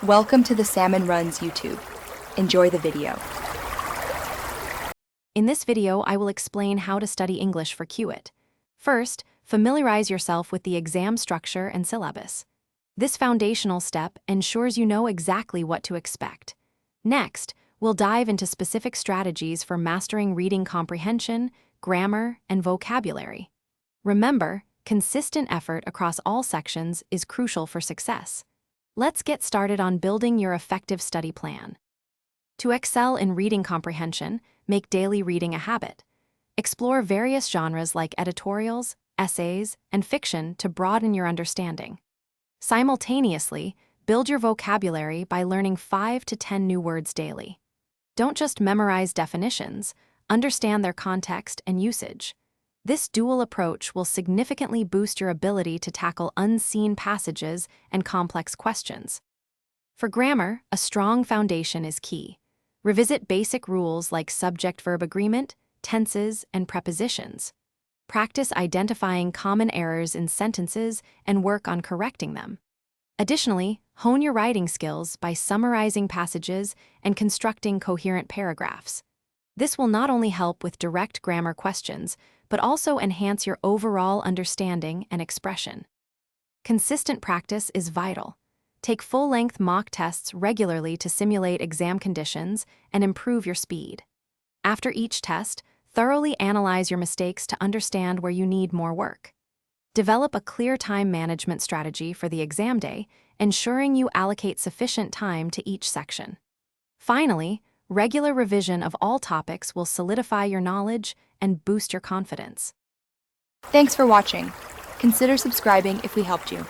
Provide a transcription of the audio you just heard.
Welcome to the Salmon Runs YouTube. Enjoy the video. In this video, I will explain how to study English for Cuet. First, familiarize yourself with the exam structure and syllabus. This foundational step ensures you know exactly what to expect. Next, we'll dive into specific strategies for mastering reading comprehension, grammar, and vocabulary. Remember, consistent effort across all sections is crucial for success. Let's get started on building your effective study plan. To excel in reading comprehension, make daily reading a habit. Explore various genres like editorials, essays, and fiction to broaden your understanding. Simultaneously, build your vocabulary by learning 5 to 10 new words daily. Don't just memorize definitions, understand their context and usage. This dual approach will significantly boost your ability to tackle unseen passages and complex questions. For grammar, a strong foundation is key. Revisit basic rules like subject-verb agreement, tenses, and prepositions. Practice identifying common errors in sentences and work on correcting them. Additionally, hone your writing skills by summarizing passages and constructing coherent paragraphs. This will not only help with direct grammar questions, but also enhance your overall understanding and expression. Consistent practice is vital. Take full-length mock tests regularly to simulate exam conditions and improve your speed. After each test, thoroughly analyze your mistakes to understand where you need more work. Develop a clear time management strategy for the exam day, ensuring you allocate sufficient time to each section. Finally, regular revision of all topics will solidify your knowledge and boost your confidence. Thanks for watching. Consider subscribing if we helped you.